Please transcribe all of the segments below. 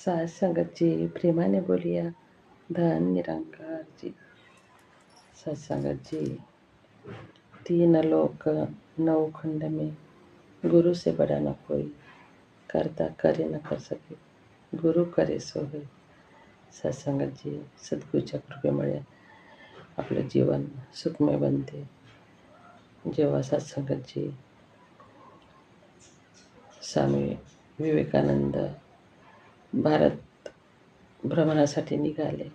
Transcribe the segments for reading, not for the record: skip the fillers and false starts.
साज संगतजी प्रेमाने बोलिया धन निरंकारजी। सत्संगत जी, तीन लोक नौ खंड में गुरु से बड़ा न कोई, करता करे न कर सके, गुरु करे सो होय। सत्संगत जी, सद्गुरूच्या कृपेमुळे आपलं जीवन सुखमय बनते। जेव्हा सत्संगत जी स्वामी विवेकानंद भारत भ्रमणासाठी निघाले,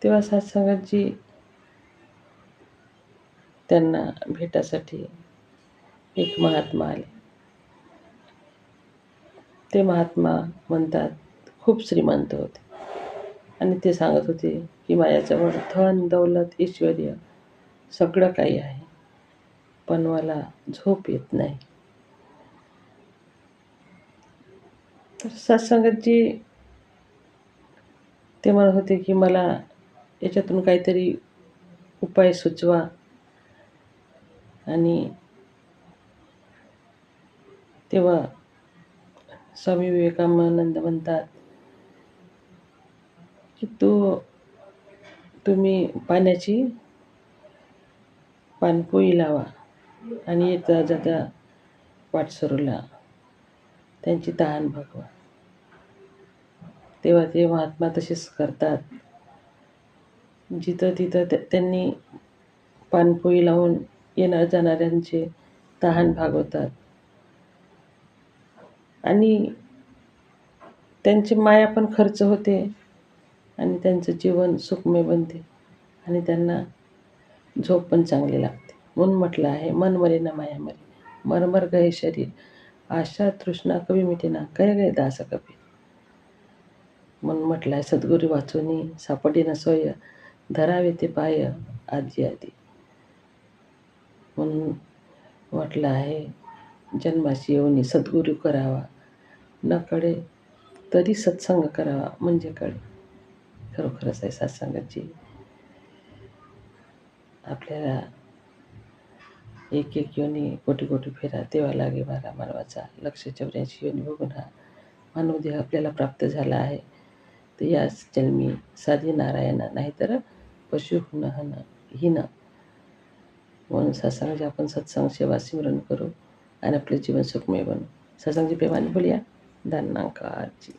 तेव्हा सत्संगतजी त्यांना भेटासाठी एक महात्मा आले। ते महात्मा म्हणतात खूप श्रीमंत होते आणि ते सांगत होते की माझ्याजवळ धन दौलत ऐश्वर्य सगळं काही आहे, पण मला झोप येत नाही। तर सत्संगतजी ते म्हणत होते की मला याच्यातून काहीतरी उपाय सुचवा। आणि तेव्हा स्वामी विवेकानंद म्हणतात की तुम्ही पाण्याची पाणपोई लावा आणि येता जाता वाटसरूला त्यांची तहान भागवा। तेव्हा ते महात्मा तसेच करतात। जिथं तिथं त्यांनी पाणपोई लावून येणार जाणाऱ्यांचे तहान भागवतात आणि त्यांची माया पण खर्च होते आणि त्यांचं जीवन सुखमय बनते आणि त्यांना झोप पण चांगली लागते। म्हणून म्हटलं आहे, मन मरे ना माया मरे, मरमर गए शरीर, आशा तृष्णा कवी मिटेना, कहे गए दास कबीर। म्हणून म्हटलं आहे, सद्गुरू वाचूनी सापडे न सोय, धरावे ते पाय आधी आधी। म्हणून म्हटलं आहे, जन्माशी येऊनी सद्गुरू करावा, न कळे तरी सत्संग करावा म्हणजे कळे। खरोखरच आहे सत्संगतजी, आपल्याला एक एक योनी कोटी कोटी फेरा तेव्हा लागे मारा मानवाचा, लक्ष 84 योनी बघून हा मानव देह आपल्याला प्राप्त झाला आहे। तर याच जन्मी साधी नारायण, नाहीतर पशु हुन हिन। म्हणून सत्संगाची आपण सत्संग सेवा सिमरन करू आणि आपले जीवन सुखमय बनू। सत्संगची प्रेमाने बोलिया धन्यंकारजी।